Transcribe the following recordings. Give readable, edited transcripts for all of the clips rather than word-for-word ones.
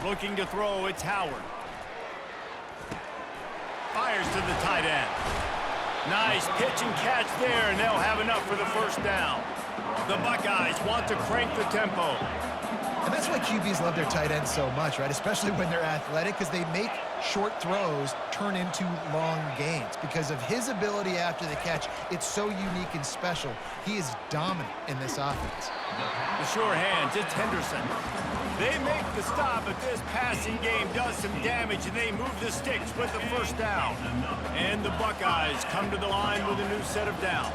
Looking to throw, it's Howard. Fires to the tight end. Nice pitch and catch there, and they'll have enough for the first down. The Buckeyes want to crank the tempo. And that's why QBs love their tight ends so much, right? Especially when they're athletic, because they make short throws turn into long gains. Because of his ability after the catch, it's so unique and special. He is dominant in this offense. The sure hands, it's Henderson. They make the stop, but this passing game does some damage, and they move the sticks with the first down. And the Buckeyes come to the line with a new set of downs.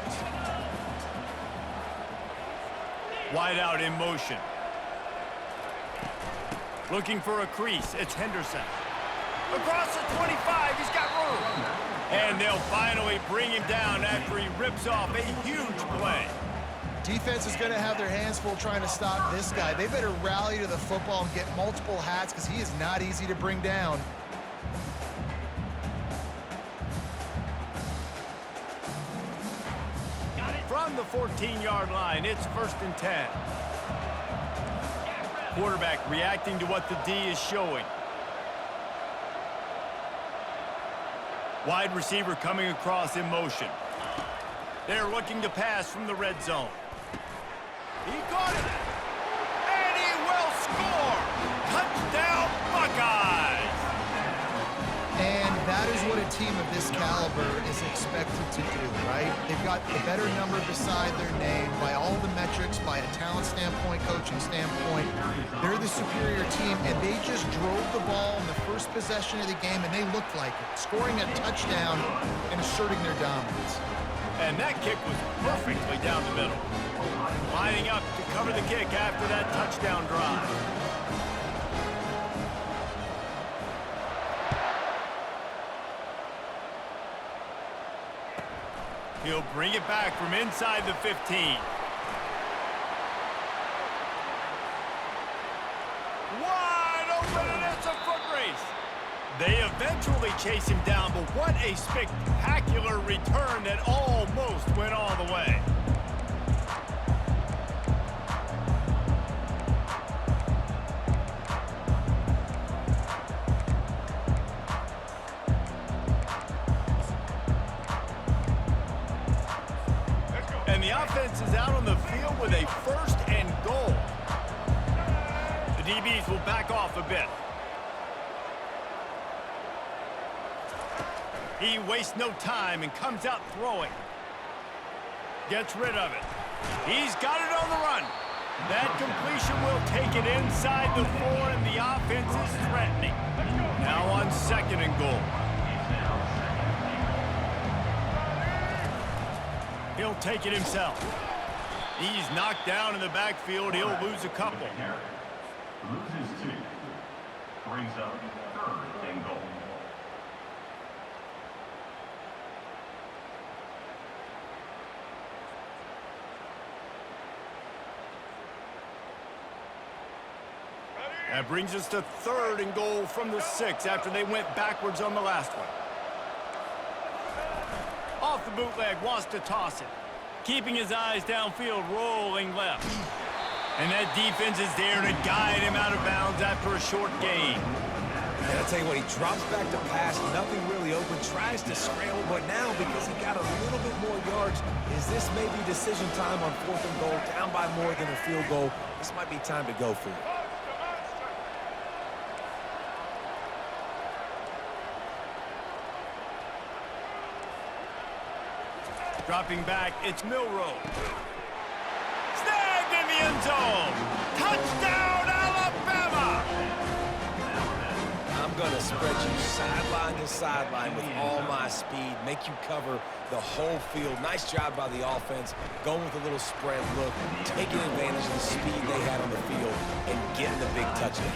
Wide out in motion. Looking for a crease, it's Henderson. Across the 25, he's got room. And they'll finally bring him down after he rips off a huge play. Defense is going to have their hands full trying to stop this guy. They better rally to the football and get multiple hats because he is not easy to bring down. From the 14-yard line, it's 1st and 10. Quarterback reacting to what the D is showing. Wide receiver coming across in motion. They're looking to pass from the red zone. He caught it. And he will score. Touchdown, Buckeyes. And that is what a team of this caliber is expected to do, right? They've got the better number beside their name by all the metrics, by a talent standpoint, coaching standpoint. They're the superior team, and they just drove the ball in the first possession of the game, and they looked like it, scoring a touchdown and asserting their dominance. And that kick was perfectly down the middle. Lining up to cover the kick after that touchdown drive. He'll bring it back from inside the 15. Wide open, and it's a foot race. They eventually chase him down, but what a spectacular return that almost went all the way. And the offense is out on the field with a 1st and goal. The DBs will back off a bit. He wastes no time and comes out throwing. Gets rid of it. He's got it on the run. That completion will take it inside the 4, and the offense is threatening. Now on 2nd and goal. He'll take it himself. He's knocked down in the backfield. He'll lose a couple. Loses 2. Brings up 3rd and goal. That brings us to 3rd and goal from the 6 after they went backwards on the last one. Off the bootleg, wants to toss it. Keeping his eyes downfield, rolling left. And that defense is there to guide him out of bounds after a short gain. And I'll tell you what, he drops back to pass, nothing really open, tries to scramble, but now because he got a little bit more yards, is this maybe decision time on 4th and goal, down by more than a field goal? This might be time to go for it. Dropping back, it's Milroe. Snagged in the end zone. Touchdown, Alabama! I'm going to spread you sideline to sideline with all my speed, make you cover the whole field. Nice job by the offense, going with a little spread look, taking advantage of the speed they had on the field, and getting the big touchdown.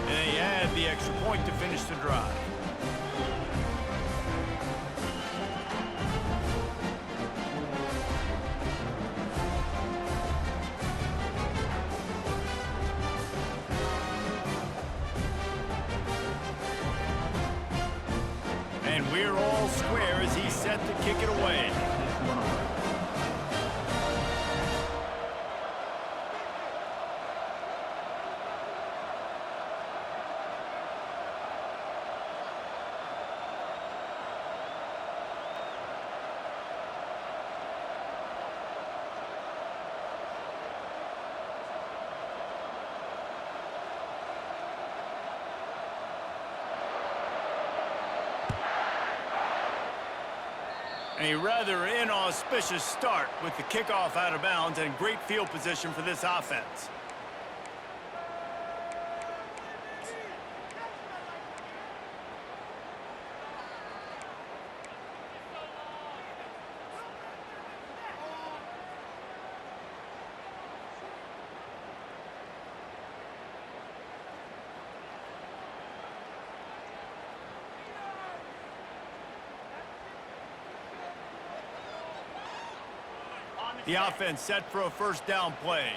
And they add the extra point to finish the drive. And we're all square as he's set to kick it away. A rather inauspicious start with the kickoff out of bounds and great field position for this offense. The offense set for a first down play.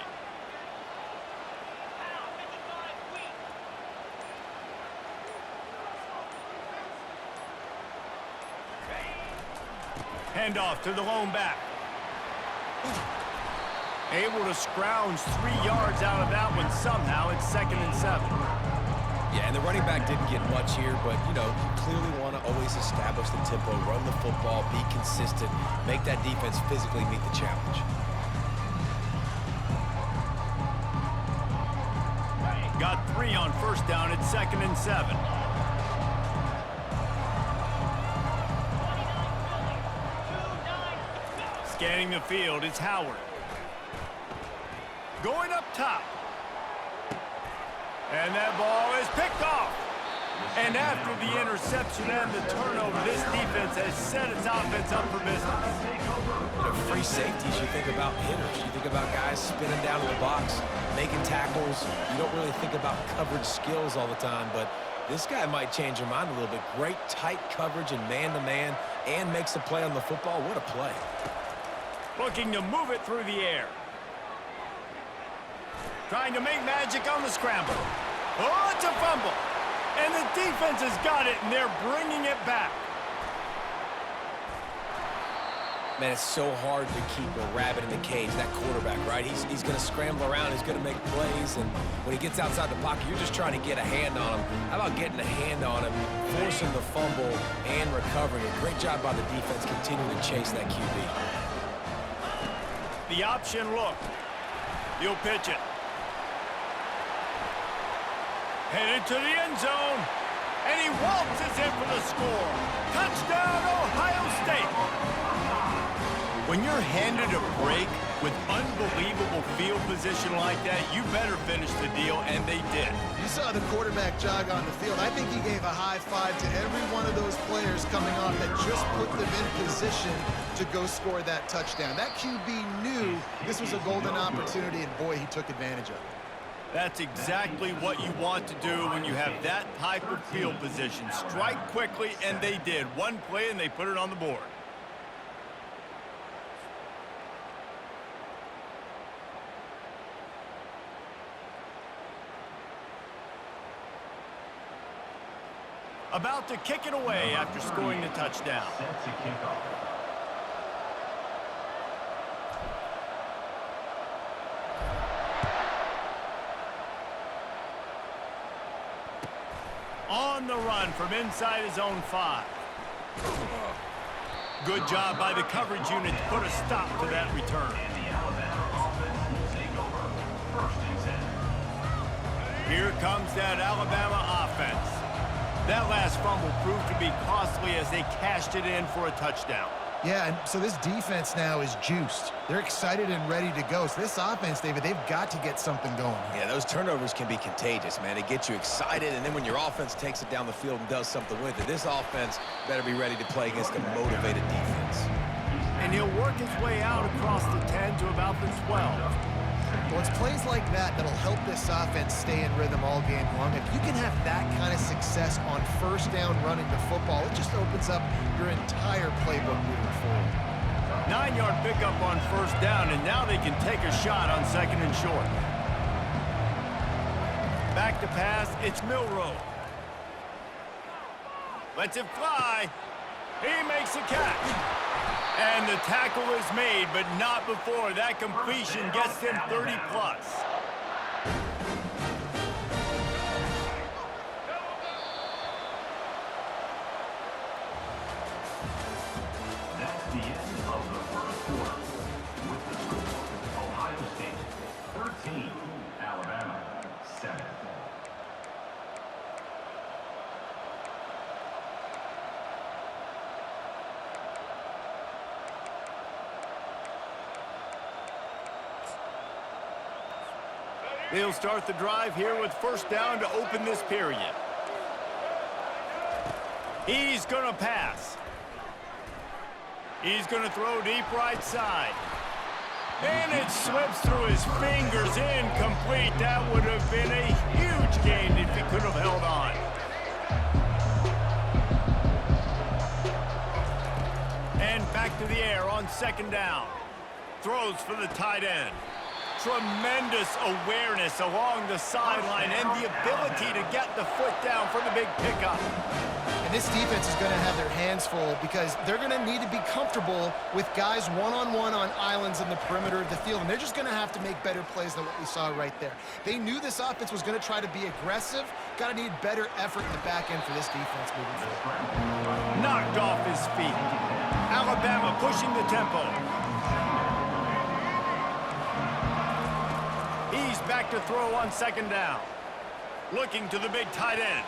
Handoff to the lone back. Able to scrounge 3 yards out of that one somehow. It's 2nd and 7. Yeah, and the running back didn't get much here, but, you know, you clearly want to always establish the tempo, run the football, be consistent, make that defense physically meet the challenge. Got 3 on first down. It's 2nd and 7. Scanning the field, it's Howard. Going up top. And that ball is picked off. And after the interception and the turnover, this defense has set its offense up for business. You know, free safeties, you think about hitters. You think about guys spinning down in the box, making tackles. You don't really think about coverage skills all the time, but this guy might change your mind a little bit. Great tight coverage and man-to-man, and makes a play on the football. What a play. Looking to move it through the air. Trying to make magic on the scramble. Oh, it's a fumble. And the defense has got it, and they're bringing it back. Man, it's so hard to keep a rabbit in the cage, that quarterback, right? He's going to scramble around. He's going to make plays, and when he gets outside the pocket, you're just trying to get a hand on him. How about getting a hand on him, forcing the fumble, and recovering it? Great job by the defense continuing to chase that QB. The option look. He'll pitch it. Headed to the end zone. And he waltzes in for the score. Touchdown, Ohio State. When you're handed a break with unbelievable field position like that, you better finish the deal, and they did. You saw the quarterback jog on the field. I think he gave a high five to every one of those players coming off that just put them in position to go score that touchdown. That QB knew this was a golden opportunity, and boy, he took advantage of it. That's exactly what you want to do when you have that type of field position. Strike quickly, and they did. One play, and they put it on the board. About to kick it away after scoring the touchdown. Set to kick off. On the run from inside his own 5. Good job by the coverage unit to put a stop to that return. And the Alabama offense will take over. 1st and 10. Here comes that Alabama offense. That last fumble proved to be costly as they cashed it in for a touchdown. Yeah, and so this defense now is juiced. They're excited and ready to go. So this offense, David, they've got to get something going. Yeah, those turnovers can be contagious, man. They get you excited, and then when your offense takes it down the field and does something with it, this offense better be ready to play against a motivated defense. And he'll work his way out across the 10 to about the 12. Well, it's plays like that that'll help this offense stay in rhythm all game long. If you can have that kind of success on first down running the football, it just opens up your entire playbook moving forward. 9-yard pickup on first down, and now they can take a shot on 2nd and short. Back to pass, it's Milroe. Lets it fly. He makes a catch. And the tackle is made, but not before that completion gets them 30+. That's the end of the 1st quarter. With the score, Ohio State 13, Alabama 7. They'll start the drive here with first down to open this period. He's going to pass. He's going to throw deep right side. And it slips through his fingers, incomplete. That would have been a huge gain if he could have held on. And back to the air on second down. Throws for the tight end. Tremendous awareness along the sideline and the ability to get the foot down for the big pickup. And this defense is going to have their hands full because they're going to need to be comfortable with guys one-on-one on islands in the perimeter of the field. And they're just going to have to make better plays than what we saw right there. They knew this offense was going to try to be aggressive. Got to need better effort in the back end for this defense moving forward. Knocked off his feet. Alabama pushing the tempo. He's back to throw on second down. Looking to the big tight end.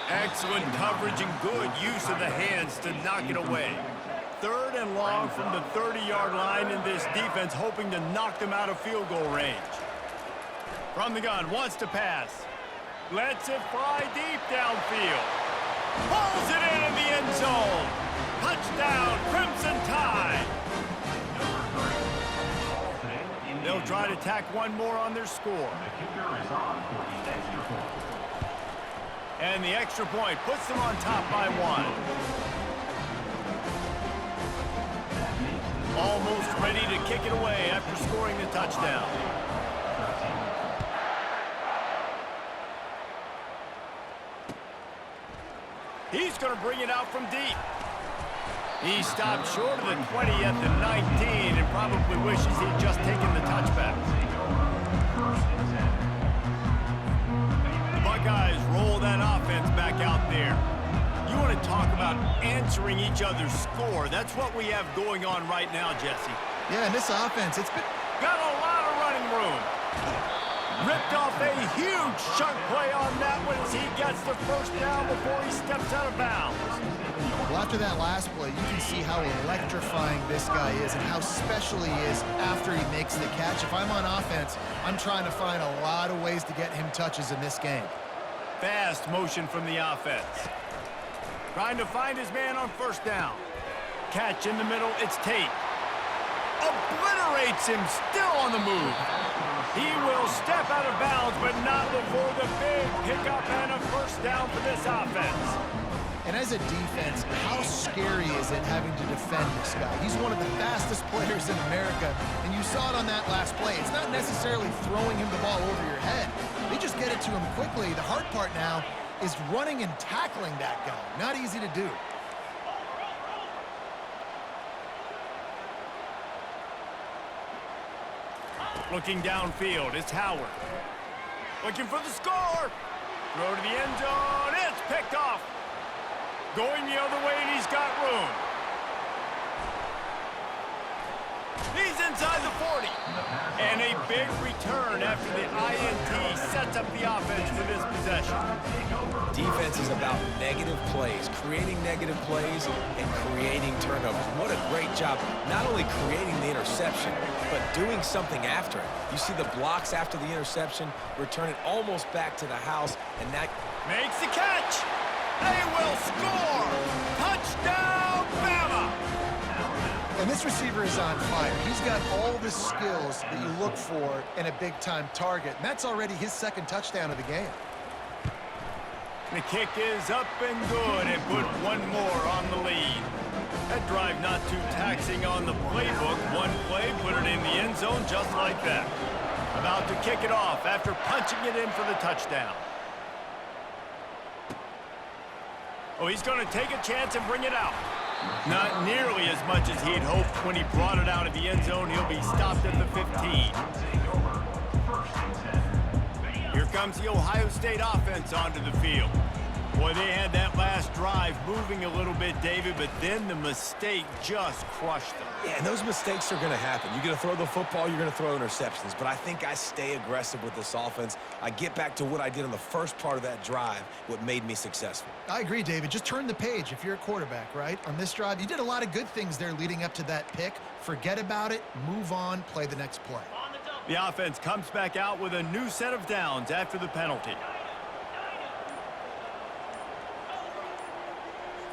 Excellent coverage and good use of the hands to knock it away. Third and long from the 30-yard line, in this defense hoping to knock them out of field goal range. From the gun, wants to pass. Lets it fly deep downfield. Pulls it in the end zone. Touchdown, Crimson Tide. They'll try to tack one more on their score. The kicker is on for the extra point. And the extra point puts them on top by one. Almost ready to kick it away after scoring the touchdown. He's going to bring it out from deep. He stopped short of the 20 at the 19 and probably wishes he'd just taken the touchback. The Buckeyes roll that offense back out there. You want to talk about answering each other's score. That's what we have going on right now, Jesse. Yeah, and this offense, it's been... Got a lot of running room. Ripped off a huge chunk play on that one as he gets the first down before he steps out of bounds. Well, after that last play, you can see how electrifying this guy is and how special he is after he makes the catch. If I'm on offense, I'm trying to find a lot of ways to get him touches in this game. Fast motion from the offense. Trying to find his man on first down. Catch in the middle, it's Tate. Obliterates him, still on the move. He will step out of bounds, but not before the big pickup and a first down for this offense. And as a defense, how scary is it having to defend this guy? He's one of the fastest players in America, and you saw it on that last play. It's not necessarily throwing him the ball over your head. They just get it to him quickly. The hard part now is running and tackling that guy. Not easy to do. Looking downfield, it's Howard. Looking for the score. Throw to the end zone. It's picked off. Going the other way, and he's got room. He's inside the 40. And a big return after the INT sets up the offense for this possession. Defense is about negative plays, creating negative plays and creating turnovers. What a great job, not only creating the interception, but doing something after it. You see the blocks after the interception, return it almost back to the house, and that makes the catch. They will score. Touchdown, Bama. And this receiver is on fire. He's got all the skills that you look for in a big-time target. And that's already his second touchdown of the game. The kick is up and good, and put one more on the lead. That drive not too taxing on the playbook. One play, put it in the end zone just like that. About to kick it off after punching it in for the touchdown. Oh, he's going to take a chance and bring it out. Not nearly as much as he'd hoped when he brought it out of the end zone. He'll be stopped at the 15. Here comes the Ohio State offense onto the field. Boy, they had that last drive moving a little bit, David, but then the mistake just crushed them. Yeah, and those mistakes are going to happen. You're going to throw the football, you're going to throw interceptions. But I think I stay aggressive with this offense. I get back to what I did on the first part of that drive, what made me successful. I agree, David. Just turn the page if you're a quarterback, right? On this drive, you did a lot of good things there leading up to that pick. Forget about it, move on, play the next play. On the double. The offense comes back out with a new set of downs after the penalty.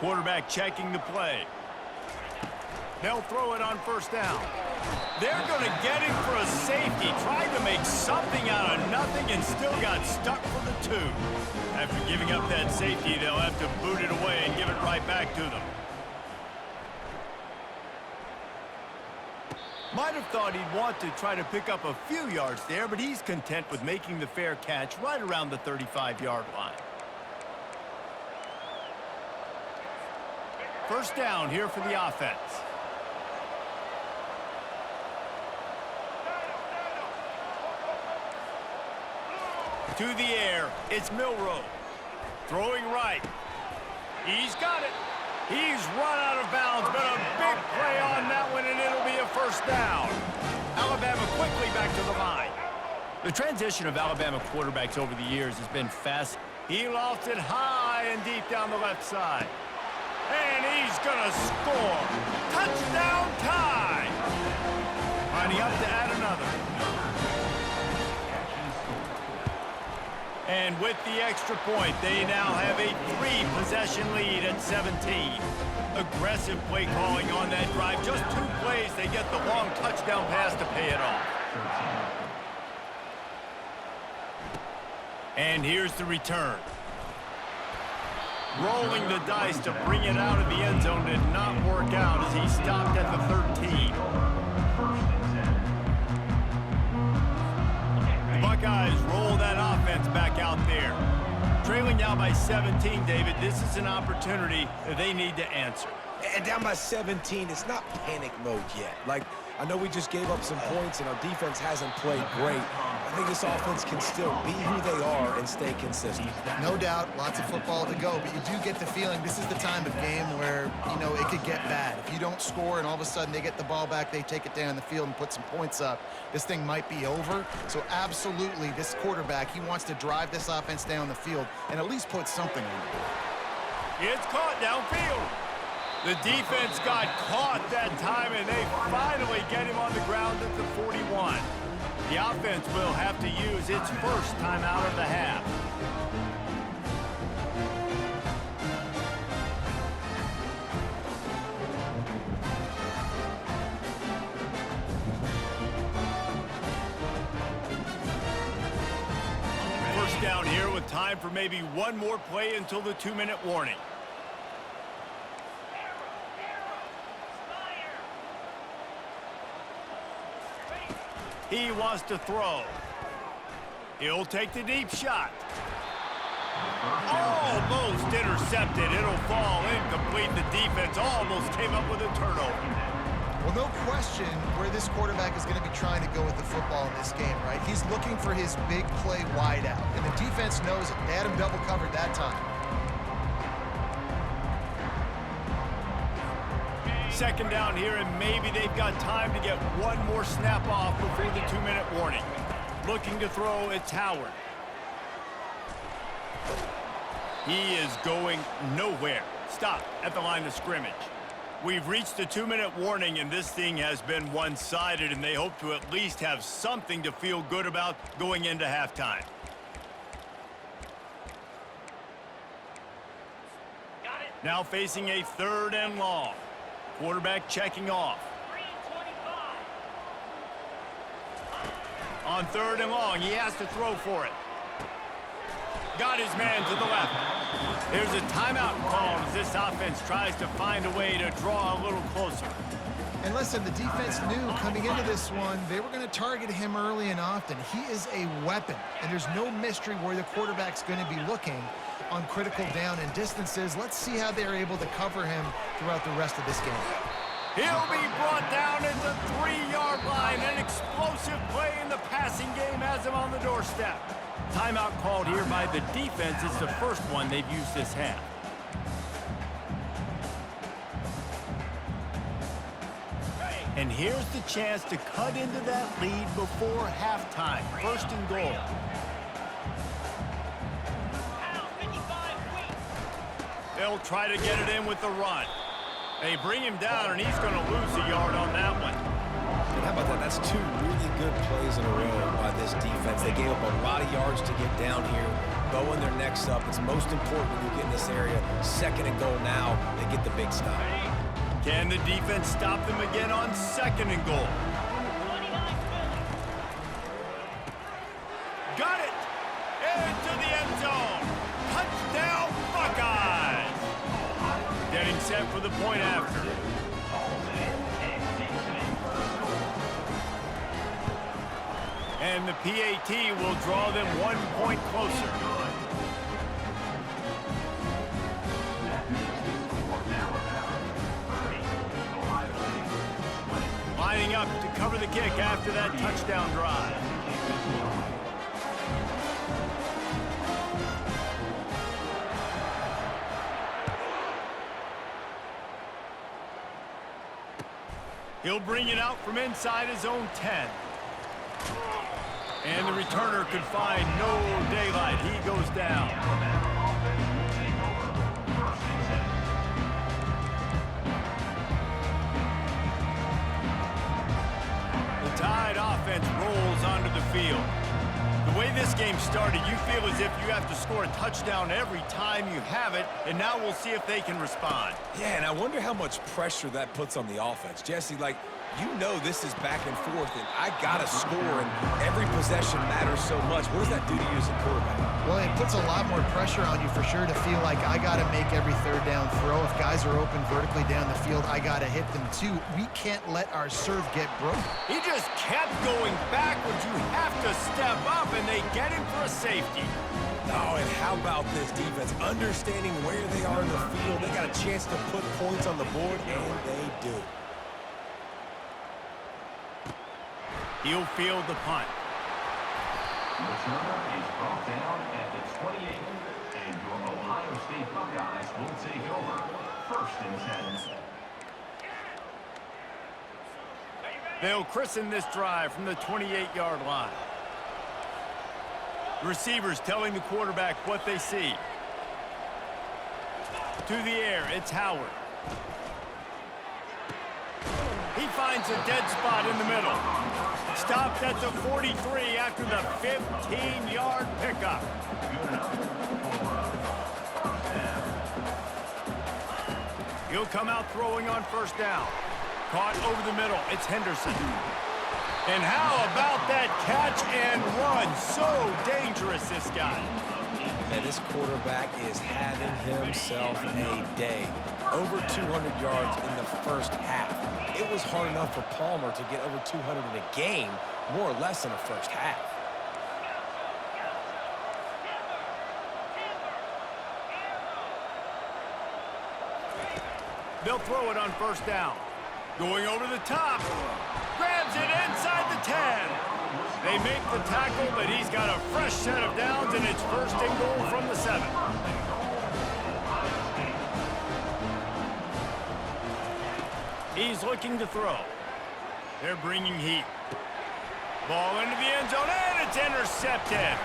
Quarterback checking the play. They'll throw it on first down. They're going to get him for a safety. Tried to make something out of nothing and still got stuck for the 2. After giving up that safety, they'll have to boot it away and give it right back to them. Might have thought he'd want to try to pick up a few yards there, but he's content with making the fair catch right around the 35-yard line. First down here for the offense. To the air, it's Milroe. Throwing right. He's got it. He's run out of bounds, but a big play on that one, and it'll be a first down. Alabama quickly back to the line. The transition of Alabama quarterbacks over the years has been fast. He lofts it high and deep down the left side. And he's going to score. Touchdown time. Lining up to add another. And with the extra point, they now have a 3-possession lead at 17. Aggressive play calling on that drive. Just 2 plays, they get the long touchdown pass to pay it off. And here's the return. Rolling the dice to bring it out of the end zone did not work out as he stopped at the 13. The Buckeyes roll that offense back out there. Trailing now by 17, David, this is an opportunity that they need to answer. And down by 17, it's not panic mode yet. Like, I know we just gave up some points and our defense hasn't played great. I think this offense can still be who they are and stay consistent. No doubt, lots of football to go, but you do get the feeling this is the time of game where, you know, it could get bad. If you don't score and all of a sudden they get the ball back, they take it down the field and put some points up, this thing might be over. So absolutely, this quarterback, he wants to drive this offense down the field and at least put something on the board. It's caught downfield. The defense got caught that time, and they finally get him on the ground at the 41. The offense will have to use its first timeout of the half. First down here with time for maybe one more play until the 2-minute warning. He wants to throw. He'll take the deep shot. Almost intercepted. It'll fall incomplete. The defense almost came up with a turnover. Well, no question where this quarterback is going to be trying to go with the football in this game, right? He's looking for his big play wide out, and the defense knows it. They had him double covered that time. Second down here, and maybe they've got time to get one more snap off before the 2-minute warning. Looking to throw, it's Howard. He is going nowhere. Stop at the line of scrimmage. We've reached the 2-minute warning, and this thing has been one-sided, and they hope to at least have something to feel good about going into halftime. Now facing a 3rd and long. Quarterback checking off. On 3rd and long, he has to throw for it. Got his man to the left. There's a timeout called as this offense tries to find a way to draw a little closer. And listen, the defense knew coming into this one, they were going to target him early and often. He is a weapon, and there's no mystery where the quarterback's going to be looking on critical down and distances. Let's see how they're able to cover him throughout the rest of this game. He'll be brought down at the 3-yard line. An explosive play in the passing game has him on the doorstep. Timeout called here by the defense. It's the first one they've used this half. And here's the chance to cut into that lead before halftime. 1st and goal. They'll try to get it in with the run. They bring him down, and he's going to lose a yard on that one. And how about that? That's 2 really good plays in a row by this defense. They gave up a lot of yards to get down here, bowing their necks up. It's most important when you get in this area. 2nd and goal now, they get the big stop. Can the defense stop them again on 2nd and goal? Got it! Into the end zone! Touchdown, Buckeyes! Getting set for the point after. And the PAT will draw them 1 point closer. Lining up to cover the kick after that touchdown drive. He'll bring it out from inside his own 10. And the returner could find no daylight. He goes down. The Tide offense rolls onto the field. The way this game started, you feel as if you have to score a touchdown every time you have it, and now we'll see if they can respond. Yeah, and I wonder how much pressure that puts on the offense. Jesse, like, you know this is back and forth, and I got to score, and every possession matters so much. What does that do to you as a quarterback? Well, it puts a lot more pressure on you for sure to feel like I got to make every 3rd down throw. If guys are open vertically down the field, I got to hit them too. We can't let our serve get broken. He just kept going backwards. You have to step up, and they get him for a safety. Oh, and how about this defense? Understanding where they are in the field. They got a chance to put points on the board, and they do. He'll field the punt. The returner is brought down at the 28, and your Ohio State Buckeyes will take over 1st and 10. They'll christen this drive from the 28-yard line. The receivers telling the quarterback what they see. To the air, it's Howard. He finds a dead spot in the middle. Stopped at the 43 after the 15-yard pickup. He'll come out throwing on 1st down. Caught over the middle. It's Henderson. And how about that catch and run? So dangerous, this guy. And this quarterback is having himself a day. Over 200 yards in the 1st half. It was hard enough for Palmer to get over 200 in a game, more or less in the 1st half. They'll throw it on 1st down. Going over the top. Grabs it inside the 10. They make the tackle, but he's got a fresh set of downs, and it's 1st and goal from the 7. He's looking to throw. They're bringing heat. Ball into the end zone, and it's intercepted.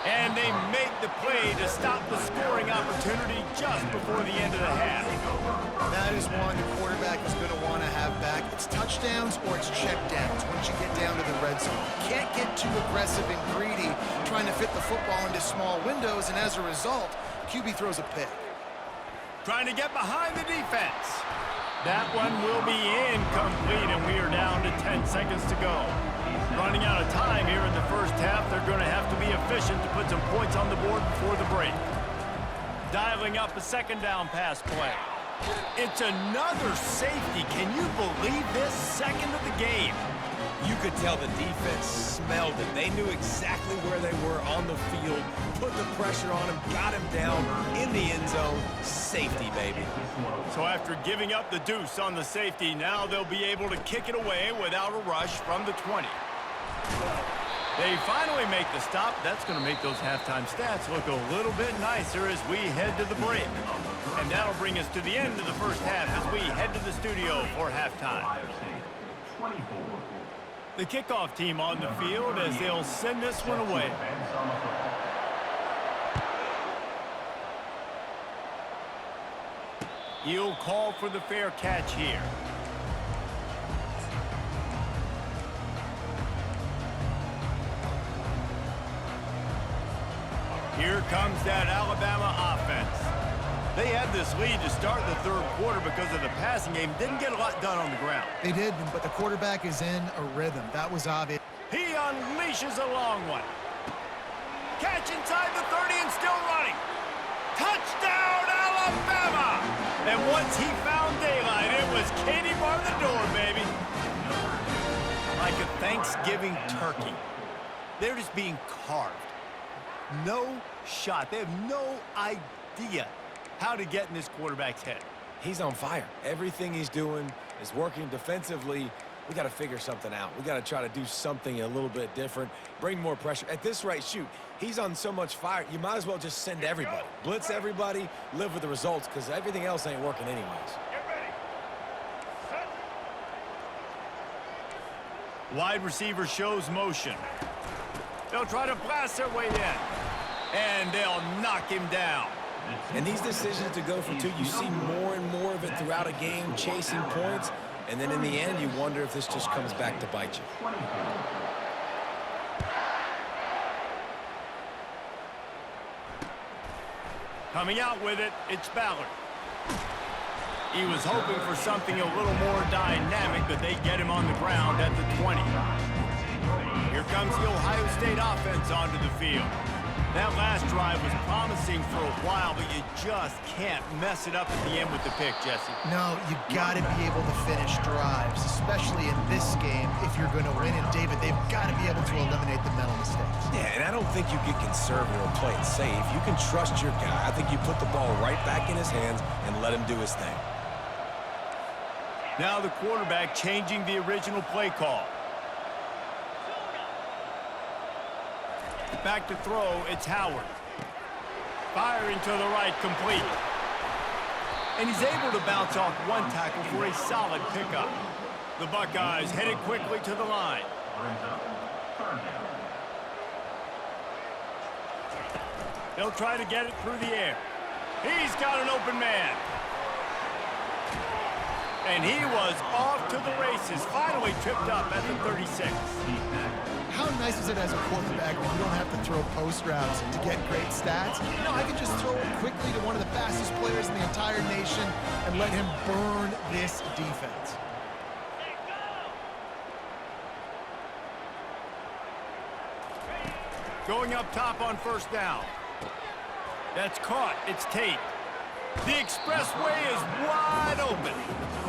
And they make the play to stop the scoring opportunity just before the end of the half. That is one the quarterback is going to want to have back. It's touchdowns or it's checkdowns once you get down to the red zone. You can't get too aggressive and greedy trying to fit the football into small windows, and as a result, QB throws a pick. Trying to get behind the defense. That one will be incomplete, and we are down to 10 seconds to go. Running out of time here in the 1st half. They're going to have to be efficient to put some points on the board before the break. Dialing up a 2nd down pass play. It's another safety. Can you believe this? 2nd of the game. You could tell the defense smelled it. They knew exactly where they were on the field, put the pressure on him, got him down in the end zone. Safety, baby. So after giving up the deuce on the safety, now they'll be able to kick it away without a rush from the 20. They finally make the stop. That's going to make those halftime stats look a little bit nicer as we head to the break. And that'll bring us to the end of the 1st half as we head to the studio for halftime. The kickoff team on the field as they'll send this one away. He'll call for the fair catch here. Here comes that Alabama offense. They had this lead to start the third quarter because of the passing game. Didn't get a lot done on the ground. They did, but the quarterback is in a rhythm. That was obvious. He unleashes a long one. Catch inside the 30 and still running. Touchdown, Alabama! And once he found daylight, it was Katie bar the door, baby. Like a Thanksgiving turkey. They're just being carved. No shot. They have no idea how to get in this quarterback's head. He's on fire. Everything he's doing is working defensively. We got to figure something out. We got to try to do something a little bit different, bring more pressure. At this rate, shoot, he's on so much fire, you might as well just send everybody. Blitz everybody, live with the results, because everything else ain't working anyways. Wide receiver shows motion. They'll try to blast their way in, and they'll knock him down. And these decisions to go for two, you see more and more of it throughout a game, chasing points, and then in the end, you wonder if this just comes back to bite you. Coming out with it, it's Ballard. He was hoping for something a little more dynamic, but they get him on the ground at the 20. Here comes the Ohio State offense onto the field. That last drive was promising for a while, but you just can't mess it up at the end with the pick, Jesse. No, you got to be able to finish drives, especially in this game if you're going to win. And, David, they've got to be able to eliminate the mental mistakes. Yeah, and I don't think you get conservative or play it safe. You can trust your guy. I think you put the ball right back in his hands and let him do his thing. Now the quarterback changing the original play call. Back to throw, it's Howard. Firing to the right, complete. And he's able to bounce off one tackle for a solid pickup. The Buckeyes headed quickly to the line. They'll try to get it through the air. He's got an open man. And he was off to the races, finally tripped up at the 36. How nice is it as a quarterback when you don't have to throw post routes to get great stats? No, I can just throw it quickly to one of the fastest players in the entire nation and let him burn this defense. Going up top on first down. That's caught. It's Tate. The expressway is wide open.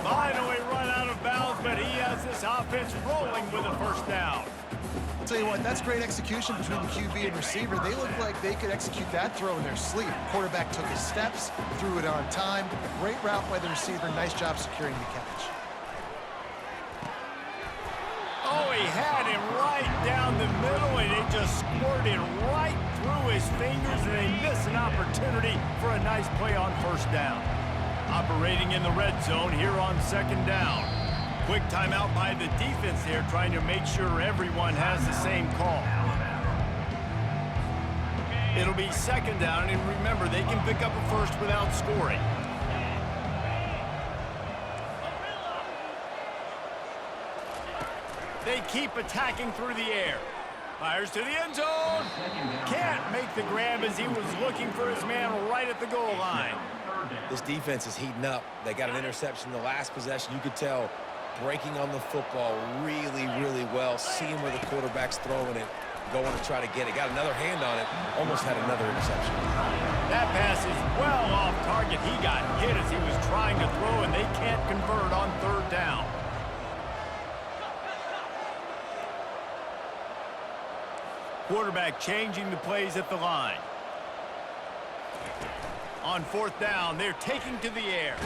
Finally run out of bounds, but he has this offense rolling with a first down. I'll tell you what, that's great execution between the QB and receiver. They look like they could execute that throw in their sleep. Quarterback took his steps, threw it on time. A great route by the receiver. Nice job securing the catch. Oh, he had him right down the middle, and it just squirted right through his fingers, and they miss an opportunity for a nice play on first down. Operating in the red zone here on second down. Quick timeout by the defense there, trying to make sure everyone has the same call. It'll be second down, and remember, they can pick up a first without scoring. They keep attacking through the air. Fires to the end zone. Can't make the grab as he was looking for his man right at the goal line. This defense is heating up. They got an interception in the last possession. You could tell breaking on the football really, really well. Seeing where the quarterback's throwing it, going to try to get it. Got another hand on it. Almost had another interception. That pass is well off target. He got hit as he was trying to throw, and they can't convert on third down. Quarterback changing the plays at the line. On fourth down, they're taking to the air.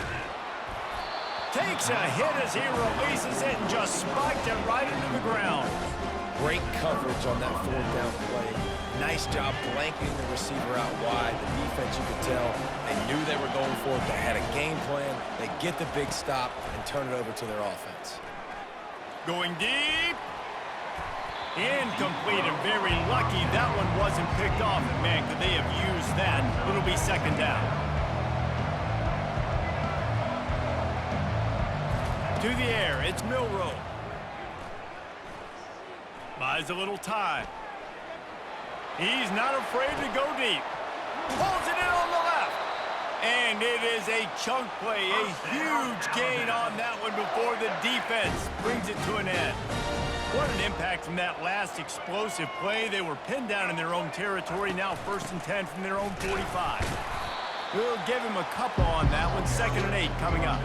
Takes a hit as he releases it and just spiked it right into the ground. Great coverage on that fourth down play. Nice job blanking the receiver out wide. The defense, you could tell, they knew they were going for it. They had a game plan. They get the big stop and turn it over to their offense. Going deep. Incomplete, and very lucky that one wasn't picked off. And man, could they have used that? It'll be second down. To the air, it's Milroe. Buys a little time. He's not afraid to go deep. Pulls it in on the left. And it is a chunk play, a huge gain on that one before the defense brings it to an end. What an impact from that last explosive play. They were pinned down in their own territory, now 1st and 10 from their own 45. We'll give him a couple on that one, 2nd and 8 coming up.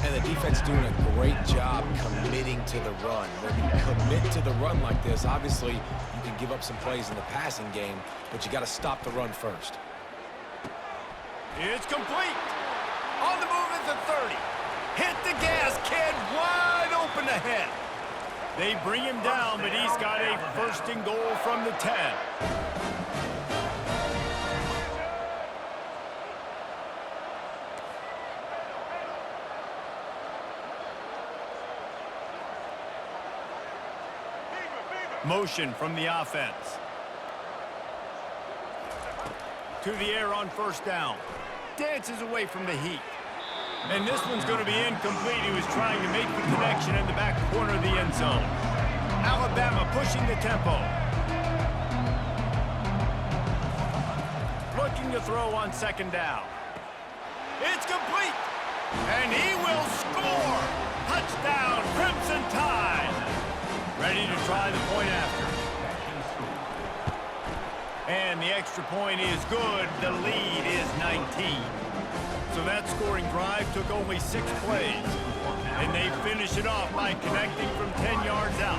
And the defense doing a great job committing to the run. When you commit to the run like this, obviously you can give up some plays in the passing game, but you got to stop the run first. It's complete. On the move at the 30. Hit the gas, kid, wide open ahead. They bring him down, but he's got a 1st and goal from the 10. Motion from the offense. To the air on 1st down. Dances away from the heat. And this one's going to be incomplete. He was trying to make the connection in the back corner of the end zone. Alabama pushing the tempo. Looking to throw on 2nd down. It's complete. And he will score. Touchdown, Crimson Tide. Ready to try the point after. And the extra point is good. The lead is 19. So that scoring drive took only 6 plays. And they finish it off by connecting from 10 yards out.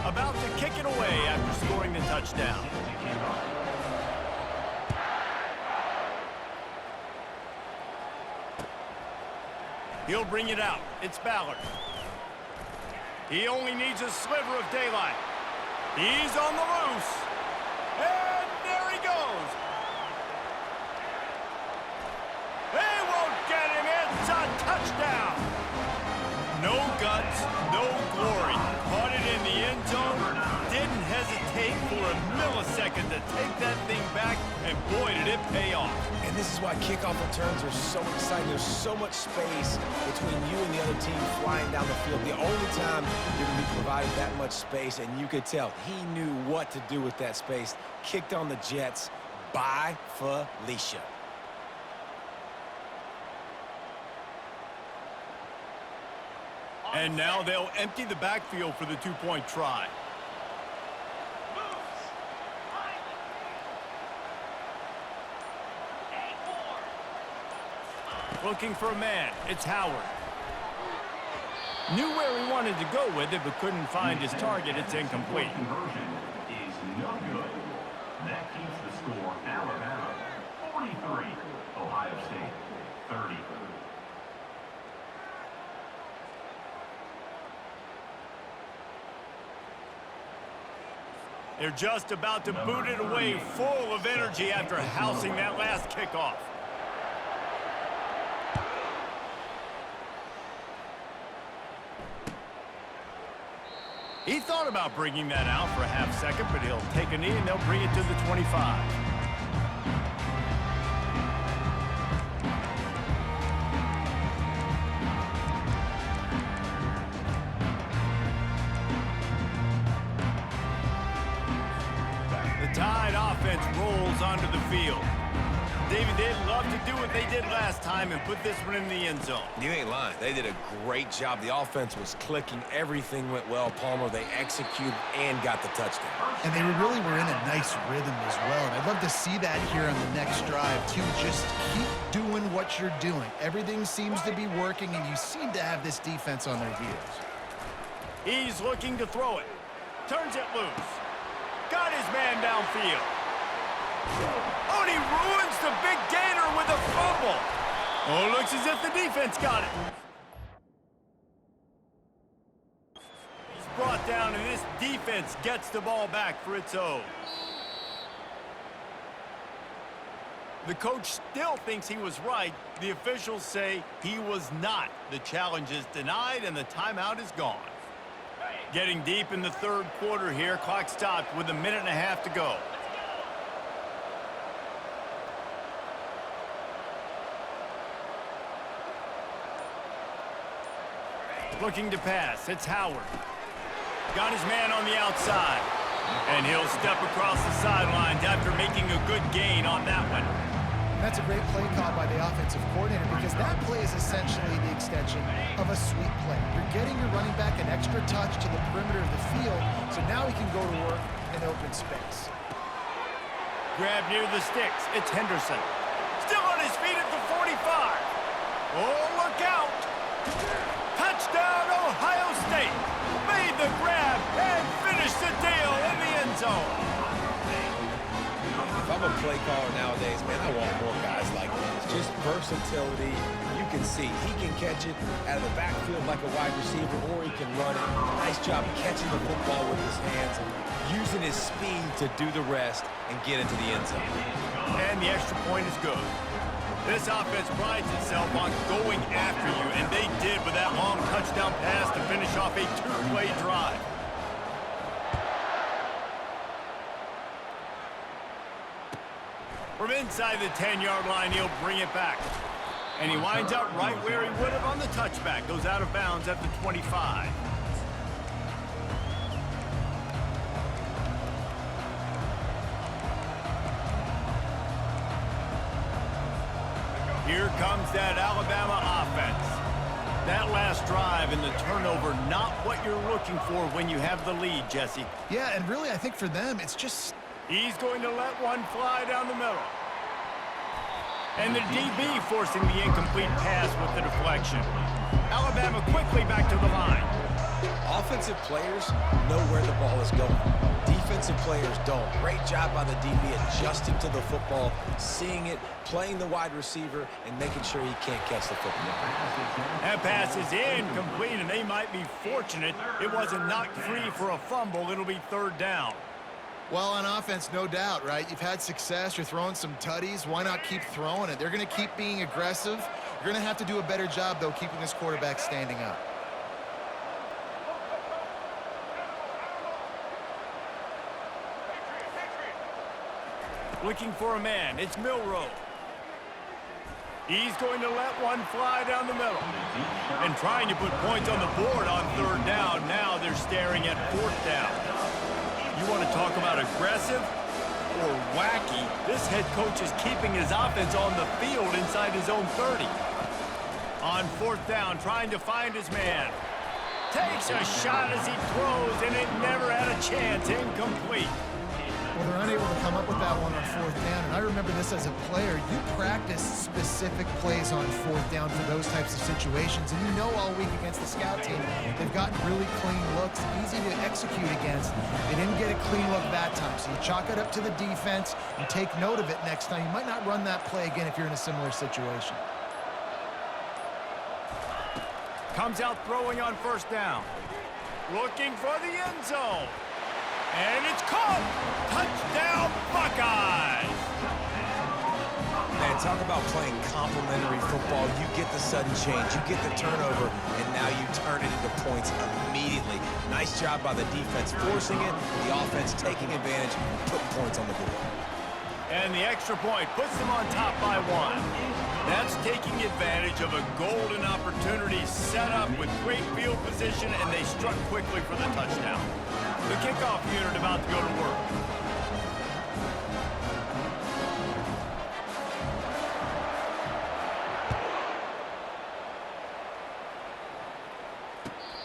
About to kick it away after scoring the touchdown. He'll bring it out. It's Ballard. He only needs a sliver of daylight. He's on the loose. And there he goes. They won't get him. It's a touchdown. No guts, no glory. Caught it in the end zone. Didn't hesitate for a millisecond to take that thing back. And boy, did it pay off. And this is why kickoff returns are so exciting. There's so much space between you and the other team flying down the field. The only time you're going to be provided that much space, and you could tell he knew what to do with that space. Kicked on the Jets by Felicia. And now they'll empty the backfield for the 2-point try. Looking for a man. It's Howard. Knew where he wanted to go with it, but couldn't find his target. It's incomplete. Conversion is no good. That keeps the score Alabama 43, Ohio State 30. They're just about to boot it away, full of energy after housing that last kickoff. He thought about bringing that out for a half second, but he'll take a knee and they'll bring it to the 25. The Tide offense rolls onto the field. David, they'd love to do what they did last time and put this one in the end zone. You ain't lying. They did a great job. The offense was clicking. Everything went well, Palmer. They executed and got the touchdown. And they really were in a nice rhythm as well. And I'd love to see that here on the next drive, too. Just keep doing what you're doing. Everything seems to be working, and you seem to have this defense on their heels. He's looking to throw it. Turns it loose. Got his man downfield. Oh, and he ruins the big gainer with a fumble. Oh, looks as if the defense got it. He's brought down, and this defense gets the ball back for its own. The coach still thinks he was right. The officials say he was not. The challenge is denied, and the timeout is gone. Getting deep in the third quarter here. Clock stopped with 1.5 minutes to go. Looking to pass. It's Howard. Got his man on the outside. And he'll step across the sidelines after making a good gain on that one. That's a great play call by the offensive coordinator because that play is essentially the extension of a sweep play. You're getting your running back an extra touch to the perimeter of the field, so now he can go to work in open space. Grab near the sticks. It's Henderson. Still on his feet at the 45. Oh, look out. Touchdown, Ohio State. Made the grab and finished the deal in the end zone. If I'm a play caller nowadays, man, I want more guys like this. Just versatility. You can see he can catch it out of the backfield like a wide receiver, or he can run it. Nice job catching the football with his hands, using his speed to do the rest and get into the end zone. And the extra point is good. This offense prides itself on going after you, and they did with that long touchdown pass to finish off a two-play drive. From inside the 10-yard line, he'll bring it back. And he winds up right where he would have on the touchback. Goes out of bounds at the 25. Here comes that Alabama offense. That last drive and the turnover, not what you're looking for when you have the lead, Jesse. Yeah, and really, I think for them, it's just... He's going to let one fly down the middle. And the DB forcing the incomplete pass with the deflection. Alabama quickly back to the line. Offensive players know where the ball is going. Defensive players don't. Great job by the DB adjusting to the football, seeing it, playing the wide receiver, and making sure he can't catch the football. That pass is incomplete, and they might be fortunate it wasn't knocked free for a fumble. It'll be third down. Well, on offense, no doubt, right? You've had success. You're throwing some tutties. Why not keep throwing it? They're going to keep being aggressive. You're going to have to do a better job, though, keeping this quarterback standing up. Looking for a man. It's Milroe. He's going to let one fly down the middle. And trying to put points on the board on third down. Now they're staring at fourth down. You want to talk about aggressive or wacky? This head coach is keeping his offense on the field inside his own 30. On fourth down, trying to find his man. Takes a shot as he throws, and it never had a chance. Incomplete. Well, they're unable to come up with that one on fourth down. And I remember this as a player. You practice specific plays on fourth down for those types of situations. And you know all week against the scout team, they've gotten really clean looks, easy to execute against. They didn't get a clean look that time. So you chalk it up to the defense and take note of it next time. You might not run that play again if you're in a similar situation. Comes out throwing on first down. Looking for the end zone. And it's caught! Touchdown, Buckeyes! Man, talk about playing complementary football. You get the sudden change, you get the turnover, and now you turn it into points immediately. Nice job by the defense forcing it, the offense taking advantage, putting points on the board. And the extra point puts them on top by one. That's taking advantage of a golden opportunity set up with great field position, and they struck quickly for the touchdown. The kickoff unit about to go to work.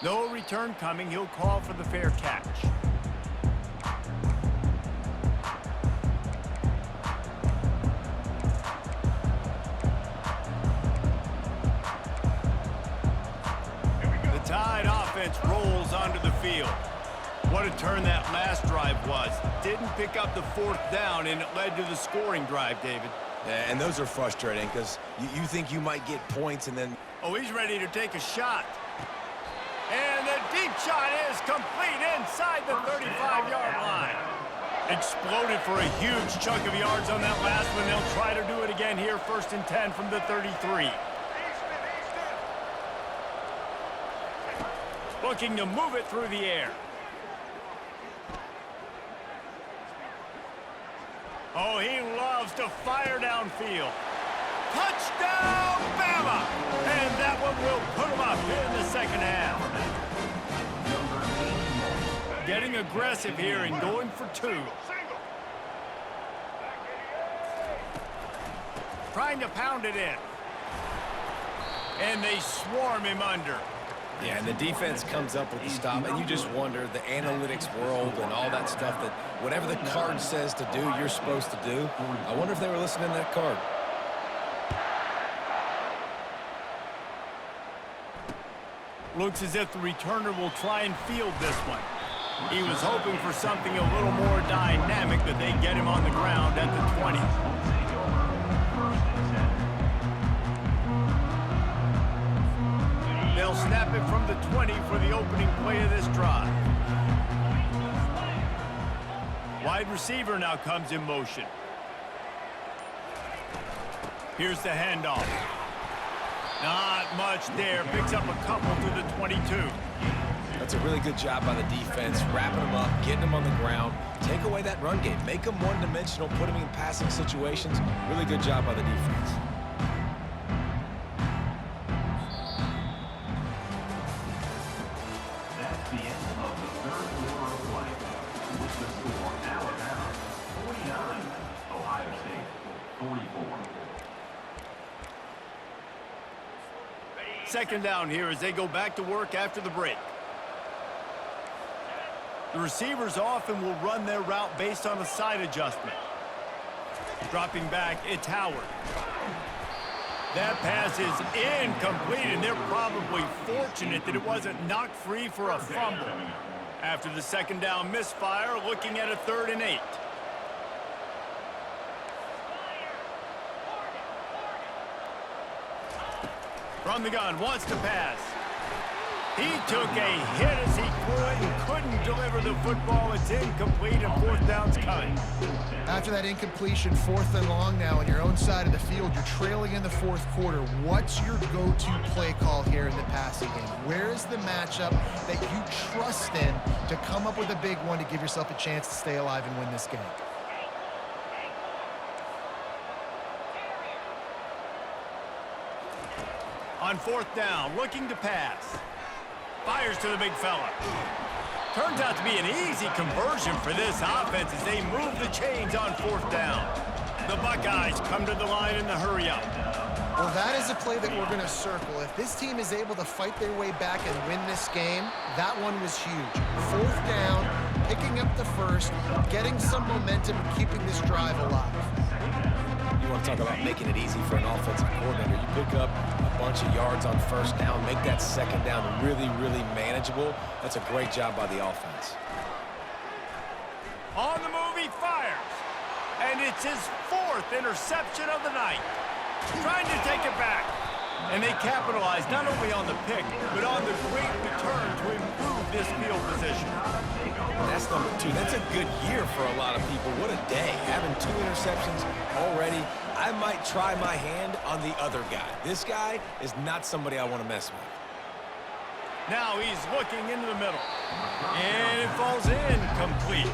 No return coming. He'll call for the fair catch. The Tide offense rolls onto the field. What a turn that last drive was. Didn't pick up the fourth down, and it led to the scoring drive, David. Yeah, and those are frustrating because you think you might get points and then... Oh, he's ready to take a shot. And the deep shot is complete inside the 35-yard line. Exploded for a huge chunk of yards on that last one. They'll try to do it again here, 1st and 10 from the 33. Looking to move it through the air. Oh, he loves to fire downfield. Touchdown, Bama! And that one will put him up here in the second half. getting aggressive here and going for two. Trying to pound it in. And they swarm him under. Yeah, and the defense comes up with the stop, and you just wonder, the analytics world and all that stuff, that whatever the card says to do, you're supposed to do. I wonder if they were listening to that card. Looks as if the returner will try and field this one. He was hoping for something a little more dynamic, but they get him on the ground at the 20. They'll snap it from the 20 for the opening play of this drive. Wide receiver now comes in motion. Here's the handoff. Not much there. Picks up a couple to the 22. That's a really good job by the defense, wrapping them up, getting them on the ground. Take away that run game. Make them one-dimensional, put them in passing situations. Really good job by the defense. That's the end of the third quarter of play. With the score, Alabama 49, Ohio State 44. Second down here as they go back to work after the break. The receivers often will run their route based on a side adjustment. Dropping back, it's Howard. That pass is incomplete, and they're probably fortunate that it wasn't knocked free for a fumble. After the second down misfire, looking at a 3rd and 8. From the gun, wants to pass. He took a hit as he threw it and couldn't deliver the football. It's incomplete, and 4th down's coming. After that incompletion, 4th and long now on your own side of the field, you're trailing in the 4th quarter. What's your go-to play call here in the passing game? Where is the matchup that you trust in to come up with a big one to give yourself a chance to stay alive and win this game? On 4th down, looking to pass. Fires to the big fella. Turns out to be an easy conversion for this offense as they move the chains on 4th down. The Buckeyes come to the line in the hurry-up. Well, that is a play that we're going to circle. If this team is able to fight their way back and win this game, that one was huge. 4th down, picking up the first, getting some momentum, and keeping this drive alive. You want to talk about making it easy for an offensive coordinator. You pick up a bunch of yards on 1st down, make that 2nd down really, really manageable. That's a great job by the offense. On the move, he fires. And it's his 4th interception of the night. Trying to take it back. And they capitalize not only on the pick, but on the great return to improve this field position. That's number 2. That's a good year for a lot of people. What a day. Having 2 interceptions already. I might try my hand on the other guy. This guy is not somebody I want to mess with. Now he's looking into the middle. And it falls in complete.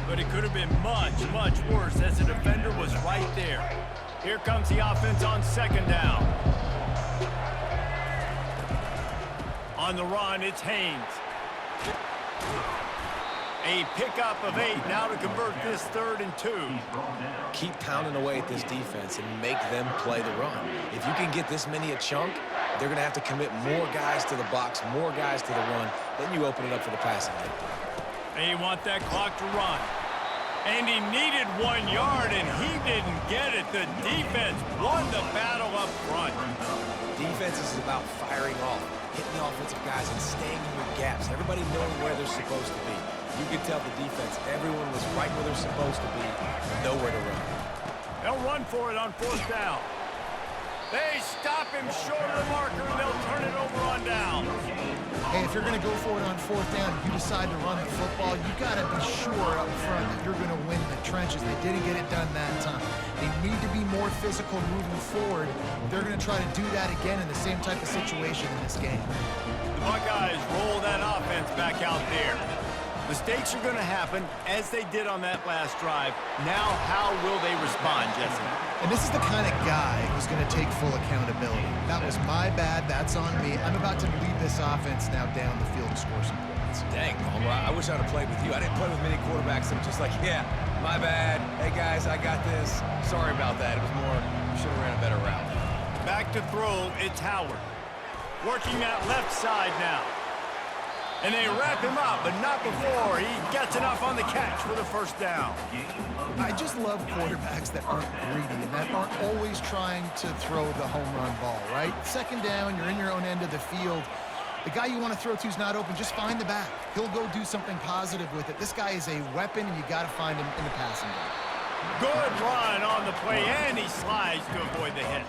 But it could have been much, much worse as the defender was right there. Here comes the offense on 2nd down. On the run, it's Haynes. A pickup of 8 now to convert this 3rd and 2. Keep pounding away at this defense and make them play the run. If you can get this many a chunk, they're going to have to commit more guys to the box, more guys to the run. Then you open it up for the passing game. They want that clock to run. And he needed 1 yard, and he didn't get it. The defense won the battle up front. Defense is about firing off, hitting the offensive guys, and staying in your gaps. Everybody knowing where they're supposed to be. You could tell the defense, everyone was right where they're supposed to be, nowhere to run. They'll run for it on 4th down. They stop him short of the marker, and they'll turn it over on down. Hey, if you're going to go for it on 4th down, if you decide to run the football, you got to be sure up front that you're going to win the trenches. They didn't get it done that time. They need to be more physical moving forward. They're going to try to do that again in the same type of situation in this game. The Buckeyes roll that offense back out there. Mistakes are going to happen, as they did on that last drive. Now, how will they respond, Jesse? And this is the kind of guy who's going to take full accountability. That was my bad. That's on me. I'm about to lead this offense now down the field to score some points. offense. Dang, Palmer, I wish I'd have played with you. I didn't play with many quarterbacks that were just like, yeah, my bad. Hey, guys, I got this. Sorry about that. It was more, you should have ran a better route. Back to throw, it's Howard. Working that left side now. And they wrap him up, but not before he gets enough on the catch for the first down. I just love quarterbacks that aren't greedy and that aren't always trying to throw the home run ball, right? Second down, you're in your own end of the field. The guy you want to throw to is not open. Just find the back. He'll go do something positive with it. This guy is a weapon, and you got to find him in the passing game. Good run on the play, and he slides to avoid the hit.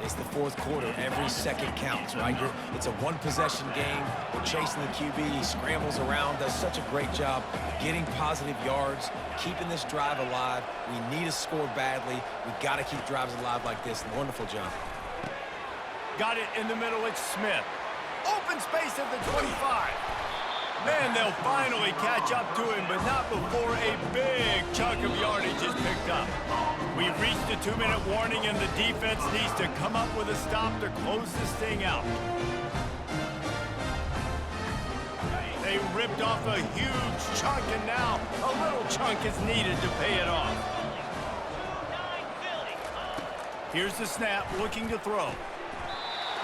It's the fourth quarter. Every second counts, right? It's a one-possession game. We're chasing the QB. He scrambles around, does such a great job getting positive yards, keeping this drive alive. We need to score badly. We got to keep drives alive like this. Wonderful job. Got it in the middle. It's Smith. Open space at the 25. Man, they'll finally catch up to him, but not before a big chunk of yardage is picked up. We've reached a 2-minute warning, and the defense needs to come up with a stop to close this thing out. They ripped off a huge chunk, and now a little chunk is needed to pay it off. Here's the snap, looking to throw.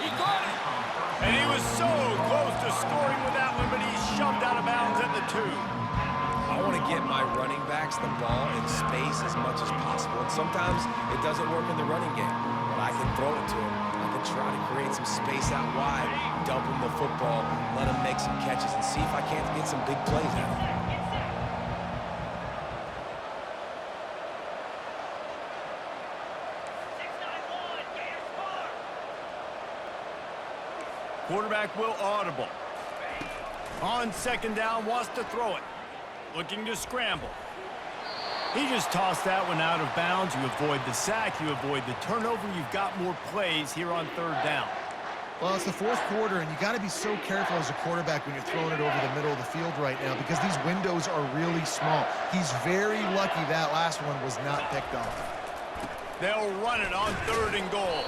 He got it! And he was so close to scoring with that one, but he's shoved out of bounds at the 2. I want to get my running backs the ball in space as much as possible. And sometimes it doesn't work in the running game, but I can throw it to him. I can try to create some space out wide, dump him the football, let him make some catches, and see if I can't get some big plays out of him. Quarterback will audible. On second down, wants to throw it. Looking to scramble. He just tossed that one out of bounds. You avoid the sack, you avoid the turnover. You've got more plays here on third down. Well, it's the fourth quarter, and you got to be so careful as a quarterback when you're throwing it over the middle of the field right now because these windows are really small. He's very lucky that last one was not picked off. They'll run it on third and goal.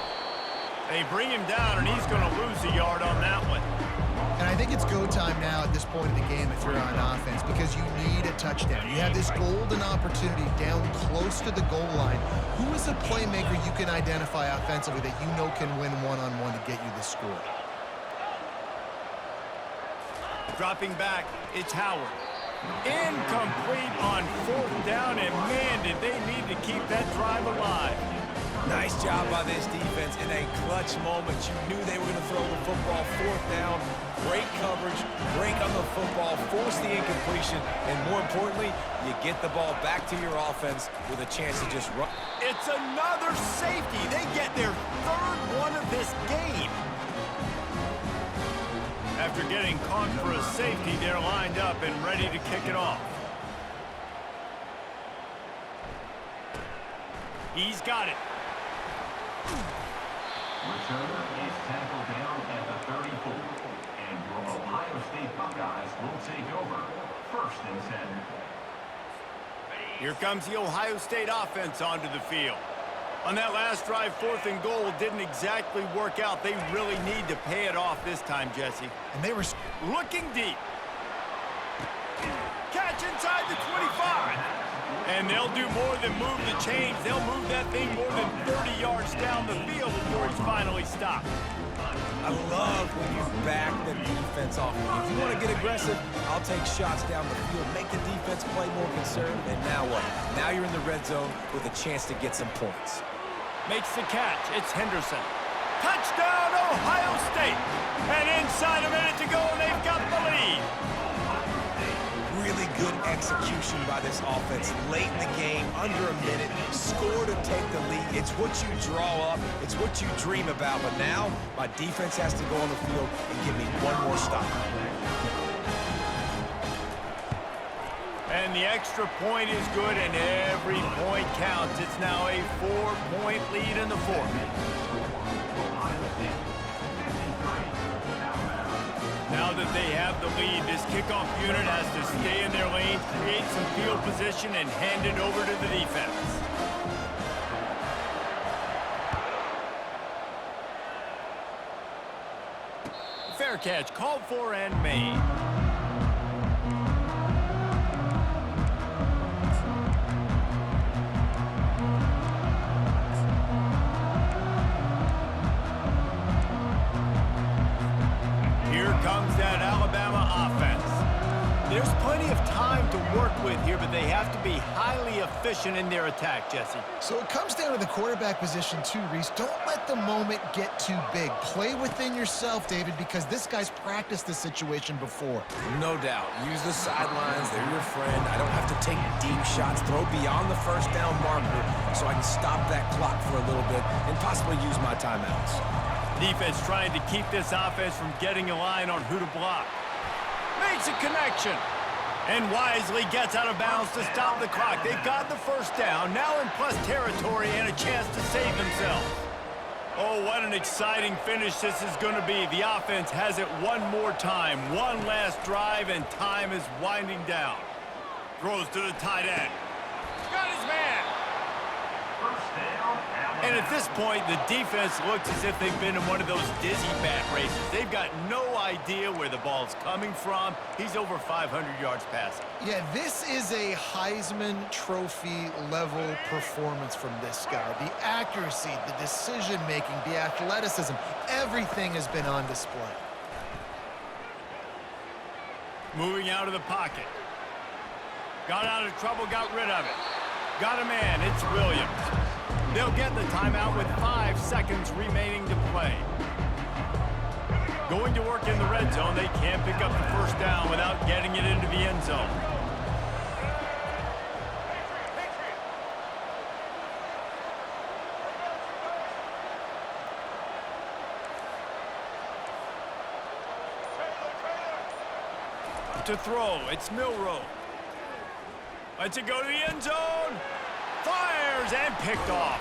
They bring him down, and he's going to lose a yard on that one. And I think it's go time now at this point in the game if you're on offense because you need a touchdown. You have this golden opportunity down close to the goal line. Who is a playmaker you can identify offensively that you know can win one-on-one to get you the score? Dropping back, it's Howard. Incomplete on fourth down, and man, did they need to keep that drive alive. Nice job by this defense in a clutch moment. You knew they were going to throw the football fourth down. Great coverage, break on the football, force the incompletion, and more importantly, you get the ball back to your offense with a chance to just run. It's another safety. They get their third one of this game. After getting caught for a safety, they're lined up and ready to kick it off. He's got it. Returner is tackled down at the 34. And your Ohio State Buckeyes will take over. 1st and 10. Here comes the Ohio State offense onto the field. On that last drive, 4th and goal didn't exactly work out. They really need to pay it off this time, Jesse. And they were looking deep. Catch inside the 25. And they'll do more than move the chains. They'll move that thing more than 30 yards down the field before he's finally stopped. I love when you back the defense off. If you want to get aggressive, I'll take shots down the field, make the defense play more conservative, and now what? Now you're in the red zone with a chance to get some points. Makes the catch. It's Henderson. Touchdown, Ohio State. And inside a minute to go, and they've got the lead. Really good execution by this offense late in the game, under a minute, score to take the lead. It's what you draw up, it's what you dream about, but now my defense has to go on the field and give me one more stop. And the extra point is good, and every point counts. It's now a 4-point lead in the fourth. Now that they have the lead, this kickoff unit has to stay in their lanes, create some field position, and hand it over to the defense. Fair catch, called for and made. there's plenty of time to work with here, but they have to be highly efficient in their attack, Jesse. So it comes down to the quarterback position too, Reese. Don't let the moment get too big. Play within yourself, David, because this guy's practiced this situation before. No doubt. Use the sidelines. They're your friend. I don't have to take deep shots. Throw beyond the first down marker so I can stop that clock for a little bit and possibly use my timeouts. Defense trying to keep this offense from getting a line on who to block. Makes a connection. And wisely gets out of bounds to stop the clock. They've got the first down, now in plus territory and a chance to save themselves. Oh, what an exciting finish this is going to be. The offense has it one more time. One last drive, and time is winding down. Throws to the tight end. Got his man. First down, And at this point, the defense looks as if they've been in one of those dizzy bat races. They've got no idea where the ball's coming from. He's over 500 yards passing. Yeah, this is a Heisman Trophy level performance from this guy. The accuracy, the decision-making, the athleticism, everything has been on display. Moving out of the pocket. Got out of trouble, got rid of it. Got a man, it's Williams. They'll get the timeout with 5 seconds remaining to play. Going to work in the red zone, they can't pick up the first down without getting it into the end zone. To throw, it's Milroe. Lets it go to the end zone. Fires and picked off.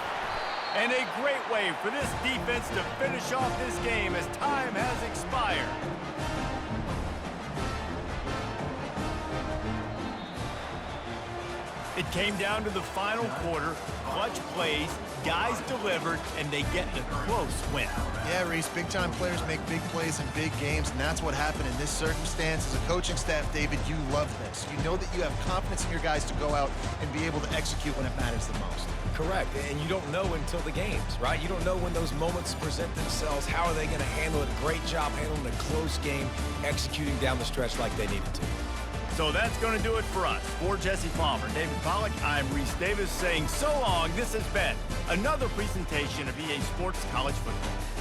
And a great way for this defense to finish off this game as time has expired. It came down to the final quarter. Clutch plays, guys delivered, and they get the close win. Yeah, Reese, big-time players make big plays in big games, and that's what happened in this circumstance. As a coaching staff, David, you love this. You know that you have confidence in your guys to go out and be able to execute when it matters the most. Correct, and you don't know until the games, right? You don't know when those moments present themselves. How are they going to handle it? Great job handling a close game, executing down the stretch like they needed to. So that's going to do it for us. For Jesse Palmer, David Pollack, I'm Reese Davis saying so long. This has been another presentation of EA Sports College Football.